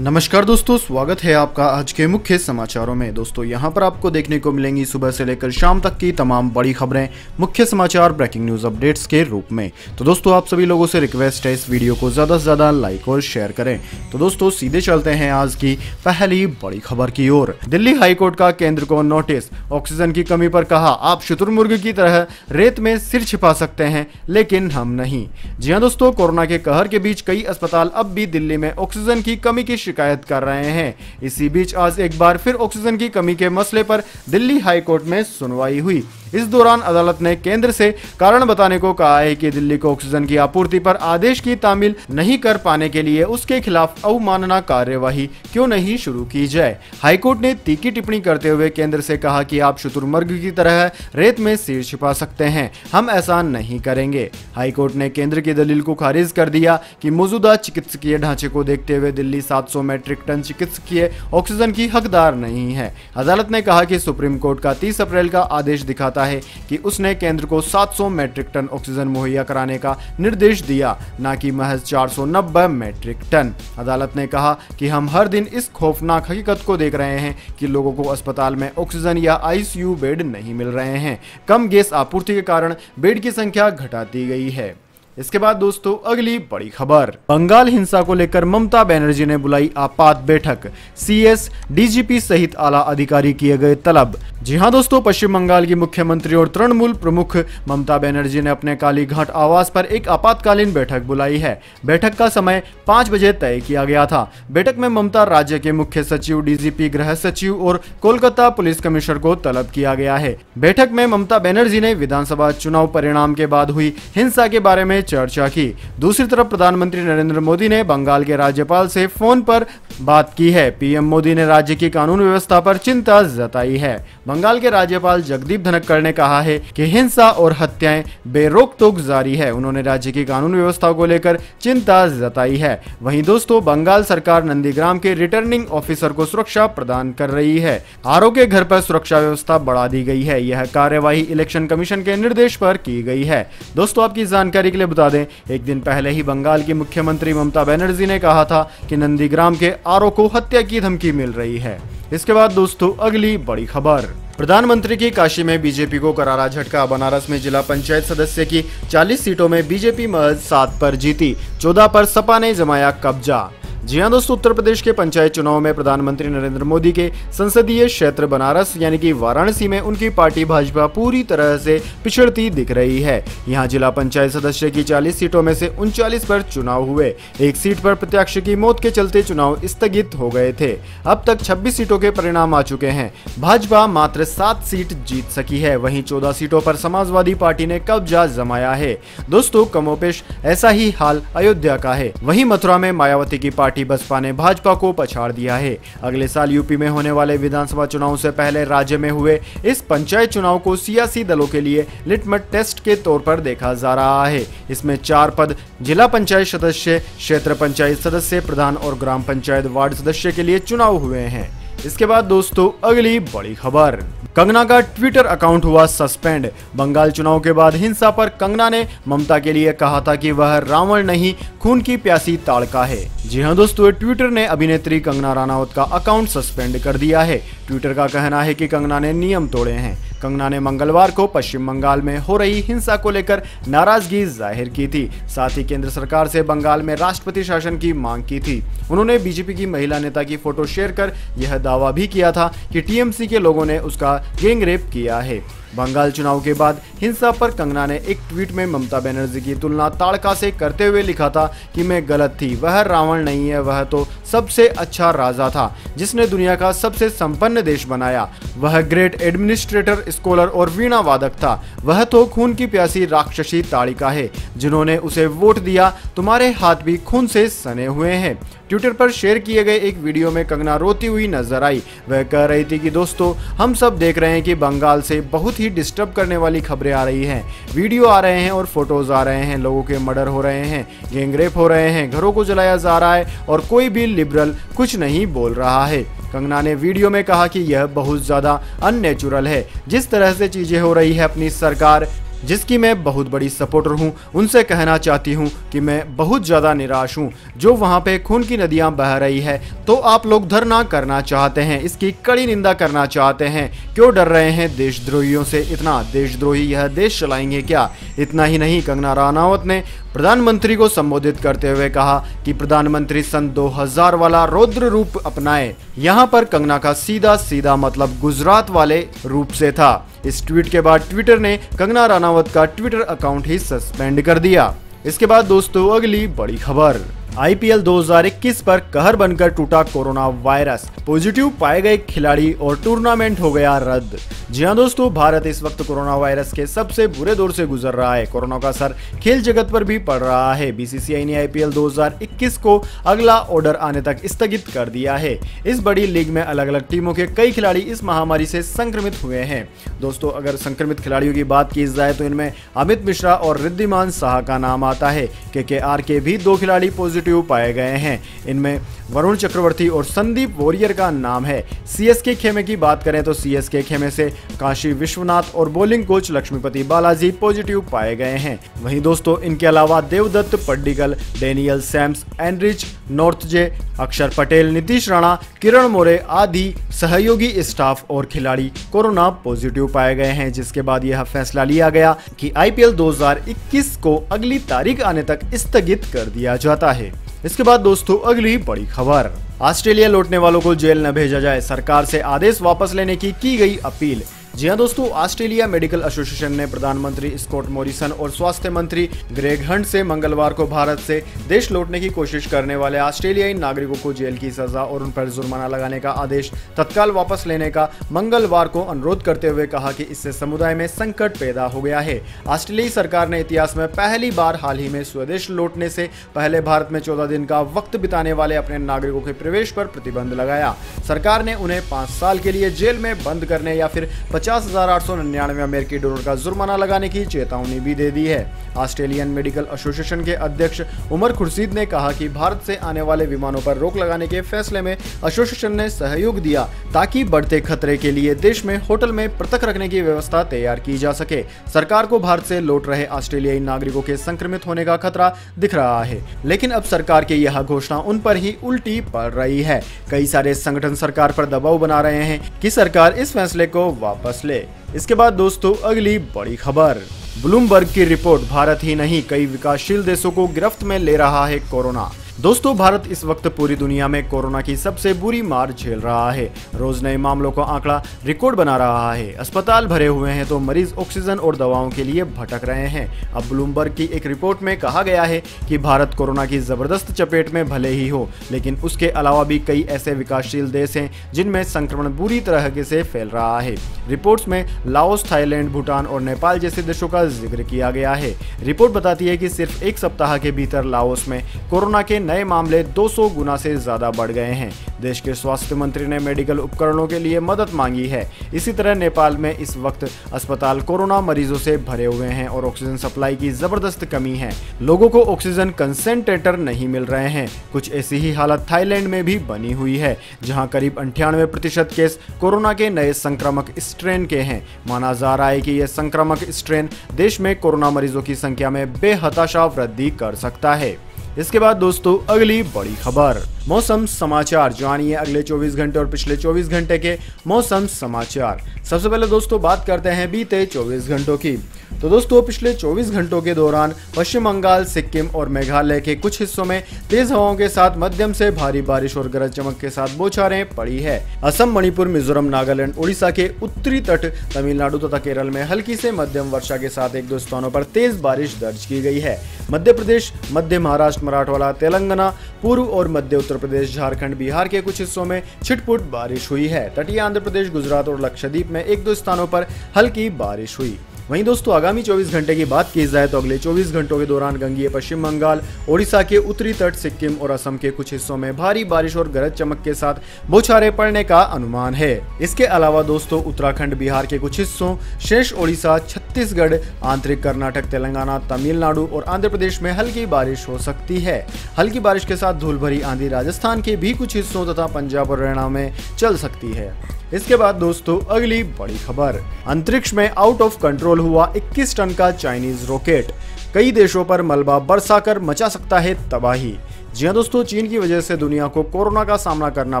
नमस्कार दोस्तों, स्वागत है आपका आज के मुख्य समाचारों में। दोस्तों यहां पर आपको देखने को मिलेंगी सुबह से लेकर शाम तक की तमाम बड़ी खबरें, मुख्य समाचार, ब्रेकिंग न्यूज अपडेट्स के रूप में। तो दोस्तों आप सभी लोगों से रिक्वेस्ट है इस वीडियो को ज़्यादा से ज़्यादा लाइक और शेयर करें। तो दोस्तों सीधे चलते हैं आज की पहली बड़ी खबर की ओर। दिल्ली हाईकोर्ट का केंद्र को नोटिस, ऑक्सीजन की कमी पर कहा आप शुतुरमुर्ग की तरह रेत में सिर छिपा सकते हैं लेकिन हम नहीं। जी हाँ दोस्तों, कोरोना के कहर के बीच कई अस्पताल अब भी दिल्ली में ऑक्सीजन की कमी की शिकायत कर रहे हैं। इसी बीच आज एक बार फिर ऑक्सीजन की कमी के मसले पर दिल्ली हाईकोर्ट में सुनवाई हुई। इस दौरान अदालत ने केंद्र से कारण बताने को कहा है कि दिल्ली को ऑक्सीजन की आपूर्ति पर आदेश की तामील नहीं कर पाने के लिए उसके खिलाफ अवमानना कार्यवाही क्यों नहीं शुरू की जाए। हाईकोर्ट ने तीखी टिप्पणी करते हुए केंद्र से कहा कि आप शुतुरमुर्ग की तरह रेत में सिर छिपा सकते हैं, हम ऐसा नहीं करेंगे। हाईकोर्ट ने केंद्र की दलील को खारिज कर दिया कि मौजूदा चिकित्सकीय ढांचे को देखते हुए दिल्ली 700 मीट्रिक टन चिकित्सकीय ऑक्सीजन की हकदार नहीं है। अदालत ने कहा कि सुप्रीम कोर्ट का 30 अप्रैल का आदेश दिखाता है कि उसने केंद्र को 700 मीट्रिक टन ऑक्सीजन मुहैया कराने का निर्देश दिया, न कि महज 490 मीट्रिक टन। अदालत ने कहा कि हम हर दिन इस खौफनाक हकीकत को देख रहे हैं कि लोगों को अस्पताल में ऑक्सीजन या आईसीयू बेड नहीं मिल रहे हैं। कम गैस आपूर्ति के कारण बेड की संख्या घटा दी गई है। इसके बाद दोस्तों अगली बड़ी खबर, बंगाल हिंसा को लेकर ममता बनर्जी ने बुलाई आपात बैठक, सीएस, डीजीपी सहित आला अधिकारी किए गए तलब। जी हां दोस्तों, पश्चिम बंगाल की मुख्यमंत्री और तृणमूल प्रमुख ममता बनर्जी ने अपने कालीघाट आवास पर एक आपातकालीन बैठक बुलाई है। बैठक का समय 5 बजे तय किया गया था। बैठक में ममता, राज्य के मुख्य सचिव, डीजीपी, गृह सचिव और कोलकाता पुलिस कमिश्नर को तलब किया गया है। बैठक में ममता बनर्जी ने विधानसभा चुनाव परिणाम के बाद हुई हिंसा के बारे में चर्चा की। दूसरी तरफ प्रधानमंत्री नरेंद्र मोदी ने बंगाल के राज्यपाल से फोन पर बात की है। पीएम मोदी ने राज्य की कानून व्यवस्था पर चिंता जताई है। बंगाल के राज्यपाल जगदीप धनखड़ ने कहा है कि हिंसा और हत्याएं बेरोक टोक जारी है। उन्होंने राज्य की कानून व्यवस्था को लेकर चिंता जताई है। वहीं दोस्तों बंगाल सरकार नंदीग्राम के रिटर्निंग ऑफिसर को सुरक्षा प्रदान कर रही है। आरओ के घर पर सुरक्षा व्यवस्था बढ़ा दी गई है। यह कार्यवाही इलेक्शन कमीशन के निर्देश पर की गई है। दोस्तों आपकी जानकारी के लिए बता दें, एक दिन पहले ही बंगाल की मुख्यमंत्री ममता बनर्जी ने कहा था कि नंदीग्राम के आरओ को हत्या की धमकी मिल रही है। इसके बाद दोस्तों अगली बड़ी खबर, प्रधानमंत्री की काशी में बीजेपी को करारा झटका। बनारस में जिला पंचायत सदस्य की 40 सीटों में बीजेपी महज 7 पर जीती, 14 पर सपा ने जमाया कब्जा। जी हाँ दोस्तों, उत्तर प्रदेश के पंचायत चुनाव में प्रधानमंत्री नरेंद्र मोदी के संसदीय क्षेत्र बनारस यानी कि वाराणसी में उनकी पार्टी भाजपा पूरी तरह से पिछड़ती दिख रही है। यहाँ जिला पंचायत सदस्य की 40 सीटों में से 39 पर चुनाव हुए। एक सीट पर प्रत्याशी की मौत के चलते चुनाव स्थगित हो गए थे। अब तक 26 सीटों के परिणाम आ चुके हैं। भाजपा मात्र 7 सीट जीत सकी है, वहीं 14 सीटों पर समाजवादी पार्टी ने कब्जा जमाया है। दोस्तों कमोपेश ऐसा ही हाल अयोध्या का है। वहीं मथुरा में मायावती की पार्टी बसपा ने भाजपा को पछाड़ दिया है। अगले साल यूपी में होने वाले विधानसभा चुनाव से पहले राज्य में हुए इस पंचायत चुनाव को सियासी दलों के लिए लिटमस टेस्ट के तौर पर देखा जा रहा है। इसमें 4 पद जिला पंचायत सदस्य, क्षेत्र पंचायत सदस्य, प्रधान और ग्राम पंचायत वार्ड सदस्य के लिए चुनाव हुए हैं। इसके बाद दोस्तों अगली बड़ी खबर, कंगना का ट्विटर अकाउंट हुआ सस्पेंड। बंगाल चुनाव के बाद हिंसा पर कंगना ने ममता के लिए कहा था कि वह रावण नहीं, खून की प्यासी ताड़का है। जी हाँ दोस्तों, ट्विटर ने अभिनेत्री कंगना रनावत का अकाउंट सस्पेंड कर दिया है। ट्विटर का कहना है कि कंगना ने नियम तोड़े हैं। कंगना ने मंगलवार को पश्चिम बंगाल में हो रही हिंसा को लेकर नाराजगी जाहिर की थी। साथ ही केंद्र सरकार से बंगाल में राष्ट्रपति शासन की मांग की थी। उन्होंने बीजेपी की महिला नेता की फोटो शेयर कर यह दावा भी किया था कि टीएमसी के लोगों ने उसका गैंग रेप किया है। बंगाल चुनाव के बाद हिंसा पर कंगना ने एक ट्वीट में ममता बनर्जी की तुलना ताड़का से करते हुए लिखा था कि मैं गलत थी, वह रावण नहीं है, वह तो सबसे अच्छा राजा था जिसने दुनिया का सबसे संपन्न देश बनाया। वह ग्रेट एडमिनिस्ट्रेटर, स्कॉलर और वीणा वादक था। वह तो खून की प्यासी राक्षसी ताड़िका है। जिन्होंने उसे वोट दिया, तुम्हारे हाथ भी खून से सने हुए हैं। ट्विटर पर शेयर किए गए एक वीडियो में कंगना रोती हुई नजर आई। वह कह रही थी कि दोस्तों हम सब देख रहे हैं कि बंगाल से बहुत ही डिस्टर्ब करने वाली खबरें आ रही हैं, वीडियो आ रहे हैं और फोटोज आ रहे हैं, लोगों के मर्डर हो रहे हैं, गैंगरेप हो रहे हैं, घरों को जलाया जा रहा है और कोई भी लिबरल कुछ नहीं बोल रहा है। कंगना ने वीडियो में कहा कि यह बहुत ज्यादा अननेचुरल है। जिस तरह से चीजें हो रही है, अपनी सरकार जिसकी मैं बहुत बड़ी सपोर्टर हूं, उनसे कहना चाहती हूं कि मैं बहुत ज़्यादा निराश हूं। जो वहां पे खून की नदियां बह रही है तो आप लोग धरना करना चाहते हैं, इसकी कड़ी निंदा करना चाहते हैं, क्यों डर रहे हैं देशद्रोहियों से? इतना देशद्रोही यह देश चलाएंगे क्या? इतना ही नहीं, कंगना रनावत ने प्रधानमंत्री को संबोधित करते हुए कहा कि प्रधानमंत्री सन 2000 वाला रौद्र रूप अपनाए। यहाँ पर कंगना का सीधा सीधा मतलब गुजरात वाले रूप से था। इस ट्वीट के बाद ट्विटर ने कंगना रनावत का ट्विटर अकाउंट ही सस्पेंड कर दिया। इसके बाद दोस्तों अगली बड़ी खबर, IPL 2021 पर कहर बनकर टूटा कोरोना वायरस, पॉजिटिव पाए गए खिलाड़ी और टूर्नामेंट हो गया रद्द। जी हां दोस्तों, भारत इस वक्त कोरोना वायरस के सबसे बुरे दौर से गुजर रहा है। कोरोना का असर खेल जगत पर भी पड़ रहा है। BCCI ने IPL 2021 को अगला ऑर्डर आने तक स्थगित कर दिया है। इस बड़ी लीग में अलग अलग टीमों के कई खिलाड़ी इस महामारी से संक्रमित हुए हैं। दोस्तों, अगर संक्रमित खिलाड़ियों की बात की जाए तो इनमें अमित मिश्रा और रिद्धिमान साहा का नाम आता है। KKR के भी 2 खिलाड़ी पॉजिटिव पाए गए हैं। इनमें वरुण चक्रवर्ती और संदीप वॉरियर का नाम है। CSK खेमे की बात करें तो CSK खेमे से काशी विश्वनाथ और bowling coach Lakshmipathy Balaji positive पाए गए हैं। वहीं दोस्तों इनके अलावा Devdutt Padikkal, Daniel Sams, Anrich Nortje, Axar Patel, Nitish Rana, Kiran More आदि सहयोगी स्टाफ और खिलाड़ी कोरोना पॉजिटिव पाए गए हैं। जिसके बाद यह फैसला लिया गया कि IPL 2021 को अगली तारीख आने तक स्थगित कर दिया जाता है। इसके बाद दोस्तों अगली बड़ी खबर, ऑस्ट्रेलिया लौटने वालों को जेल न भेजा जाए, सरकार से आदेश वापस लेने की गई अपील। जी हां दोस्तों, ऑस्ट्रेलिया मेडिकल एसोसिएशन ने प्रधानमंत्री स्कॉट मॉरिसन और स्वास्थ्य मंत्री ग्रेग हंट से मंगलवार को भारत से देश लौटने की कोशिश करने वाले ऑस्ट्रेलियाई नागरिकों को जेल की सजा और उन पर जुर्माना लगाने का आदेश तत्काल वापस लेने का मंगलवार को अनुरोध करते हुए कहा कि इससे समुदाय में संकट पैदा हो गया है। ऑस्ट्रेलियाई सरकार ने इतिहास में पहली बार हाल ही में स्वदेश लौटने से पहले भारत में 14 दिन का वक्त बिताने वाले अपने नागरिकों के प्रवेश पर प्रतिबंध लगाया। सरकार ने उन्हें 5 साल के लिए जेल में बंद करने या फिर 50,899 अमेरिकी डॉलर का जुर्माना लगाने की चेतावनी भी दे दी है। ऑस्ट्रेलियन मेडिकल एसोसिएशन के अध्यक्ष उमर खुर्शीद ने कहा कि भारत से आने वाले विमानों पर रोक लगाने के फैसले में एसोसिएशन ने सहयोग दिया ताकि बढ़ते खतरे के लिए देश में होटल में पृथक रखने की व्यवस्था तैयार की जा सके। सरकार को भारत से लौट रहे ऑस्ट्रेलियाई नागरिकों के संक्रमित होने का खतरा दिख रहा है, लेकिन अब सरकार की यह घोषणा उन पर ही उल्टी पड़ रही है। कई सारे संगठन सरकार पर दबाव बना रहे हैं कि सरकार इस फैसले को वापस ले। इसके बाद दोस्तों अगली बड़ी खबर, ब्लूमबर्ग की रिपोर्ट, भारत ही नहीं कई विकासशील देशों को गिरफ्त में ले रहा है कोरोना। दोस्तों, भारत इस वक्त पूरी दुनिया में कोरोना की सबसे बुरी मार झेल रहा है। रोज नए मामलों का आंकड़ा रिकॉर्ड बना रहा है। अस्पताल भरे हुए हैं तो मरीज ऑक्सीजन और दवाओं के लिए भटक रहे हैं। अब ब्लूमबर्ग की एक रिपोर्ट में कहा गया है कि भारत कोरोना की जबरदस्त चपेट में भले ही हो, लेकिन उसके अलावा भी कई ऐसे विकासशील देश हैं जिनमें संक्रमण बुरी तरह से फैल रहा है। रिपोर्ट्स में लाओस, थाईलैंड, भूटान और नेपाल जैसे देशों का जिक्र किया गया है। रिपोर्ट बताती है कि सिर्फ 1 सप्ताह के भीतर लाओस में कोरोना के नए मामले 200 गुना से ज्यादा बढ़ गए हैं। देश के स्वास्थ्य मंत्री ने मेडिकल उपकरणों के लिए मदद मांगी है। इसी तरह नेपाल में इस वक्त अस्पताल कोरोना मरीजों से भरे हुए हैं और ऑक्सीजन सप्लाई की जबरदस्त कमी है। लोगों को ऑक्सीजन कंसेंट्रेटर नहीं मिल रहे हैं। कुछ ऐसी ही हालत थाईलैंड में भी बनी हुई है, जहां करीब 98% केस कोरोना के नए संक्रामक स्ट्रेन के हैं। माना जा रहा है कि यह संक्रामक स्ट्रेन देश में कोरोना मरीजों की संख्या में बेहताशा वृद्धि कर सकता है। इसके बाद दोस्तों अगली बड़ी खबर, मौसम समाचार, जानिए अगले 24 घंटे और पिछले 24 घंटे के मौसम समाचार। सबसे पहले दोस्तों बात करते हैं बीते 24 घंटों की। तो दोस्तों पिछले 24 घंटों के दौरान पश्चिम बंगाल, सिक्किम और मेघालय के कुछ हिस्सों में तेज हवाओं के साथ मध्यम से भारी बारिश और गरज चमक के साथ बौछारें पड़ी है। असम, मणिपुर, मिजोरम, नागालैंड, उड़ीसा के उत्तरी तट, तमिलनाडु तथा केरल में हल्की से मध्यम वर्षा के साथ 1-2 स्थानों पर तेज बारिश दर्ज की गई है। मध्य प्रदेश, मध्य महाराष्ट्र, मराठवाड़ा, तेलंगाना, पूर्व और मध्य उत्तर प्रदेश, झारखंड, बिहार के कुछ हिस्सों में छिटपुट बारिश हुई है। तटीय आंध्र प्रदेश, गुजरात और लक्षद्वीप में 1-2 स्थानों पर हल्की बारिश हुई। वहीं दोस्तों आगामी 24 घंटे की बात की जाए तो अगले 24 घंटों के दौरान गंगीय पश्चिम बंगाल, ओडिशा के उत्तरी तट, सिक्किम और असम के कुछ हिस्सों में भारी बारिश और गरज चमक के साथ बौछारें पड़ने का अनुमान है। इसके अलावा दोस्तों उत्तराखंड, बिहार के कुछ हिस्सों, शेष ओडिशा, छत्तीसगढ़, आंतरिक कर्नाटक, तेलंगाना, तमिलनाडु और आंध्र प्रदेश में हल्की बारिश हो सकती है। हल्की बारिश के साथ धूल भरी आंधी राजस्थान के भी कुछ हिस्सों तथा पंजाब और हरियाणा में चल सकती है। इसके बाद दोस्तों अगली बड़ी खबर, अंतरिक्ष में आउट ऑफ कंट्रोल हुआ 21 टन का चाइनीज रॉकेट, कई देशों पर मलबा बरसाकर मचा सकता है तबाही। जी हाँ दोस्तों, चीन की वजह से दुनिया को कोरोना का सामना करना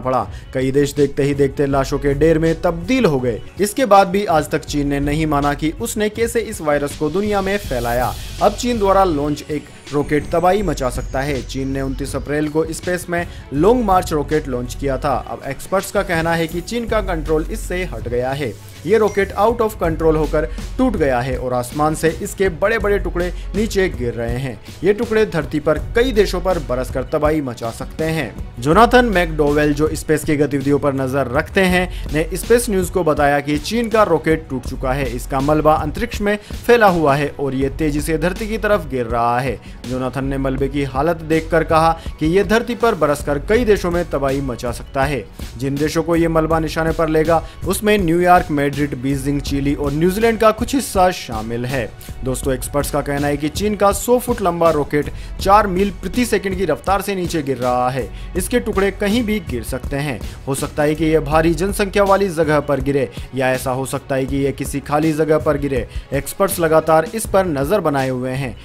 पड़ा। कई देश देखते ही देखते लाशों के ढेर में तब्दील हो गए। इसके बाद भी आज तक चीन ने नहीं माना कि उसने कैसे इस वायरस को दुनिया में फैलाया। अब चीन द्वारा लॉन्च एक रॉकेट तबाही मचा सकता है। चीन ने 29 अप्रैल को स्पेस में लॉन्ग मार्च रॉकेट लॉन्च किया था। अब एक्सपर्ट्स का कहना है कि चीन का कंट्रोल इससे हट गया है। ये रॉकेट आउट ऑफ कंट्रोल होकर टूट गया है और आसमान से इसके बड़े बड़े टुकड़े नीचे गिर रहे हैं। ये टुकड़े धरती पर कई देशों पर बरसकर तबाही मचा सकते हैं। जोनाथन मैकडोवेल, जो स्पेस की गतिविधियों पर नजर रखते हैं, ने स्पेस न्यूज को बताया कि चीन का रॉकेट टूट चुका है। इसका मलबा अंतरिक्ष में फैला हुआ है और ये तेजी से धरती की तरफ गिर रहा है। जोनाथन ने मलबे की हालत देखकर कहा कि ये धरती पर बरसकर कई देशों में तबाही मचा सकता है। जिन देशों को ये मलबा निशाने पर लेगा उसमें न्यूयॉर्क, मैड्रिड, बीजिंग, चिली और न्यूजीलैंड का कुछ हिस्सा शामिल है। दोस्तों एक्सपर्ट्स का कहना है कि चीन का 100 फुट लंबा रॉकेट 4 मील प्रति सेकंड की रफ्तार से नीचे गिर रहा है। इसके टुकड़े कहीं भी गिर सकते हैं। हो सकता है कि यह भारी जनसंख्या वाली जगह पर गिरे या ऐसा हो सकता है कि यह किसी खाली जगह पर गिरे। एक्सपर्ट्स लगातार इस पर नजर बनाए हुए हैं।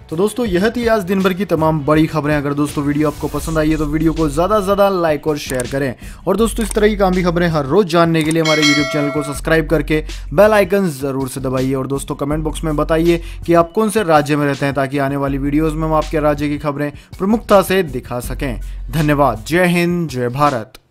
तो दोस्तों यह थी आज दिन भर की तमाम बड़ी खबरें। अगर दोस्तों वीडियो आपको पसंद आई है तो वीडियो को ज़्यादा से ज़्यादा लाइक और शेयर करें। और दोस्तों इस तरह की काम भी खबरें हर रोज़ जानने के लिए हमारे यूट्यूब चैनल को सब्सक्राइब करके बेल आइकन ज़रूर से दबाइए। और दोस्तों कमेंट बॉक्स में बताइए कि आप कौन से राज्य में रहते हैं, ताकि आने वाली वीडियोज़ में हम आपके राज्य की खबरें प्रमुखता से दिखा सकें। धन्यवाद। जय हिंद, जय भारत।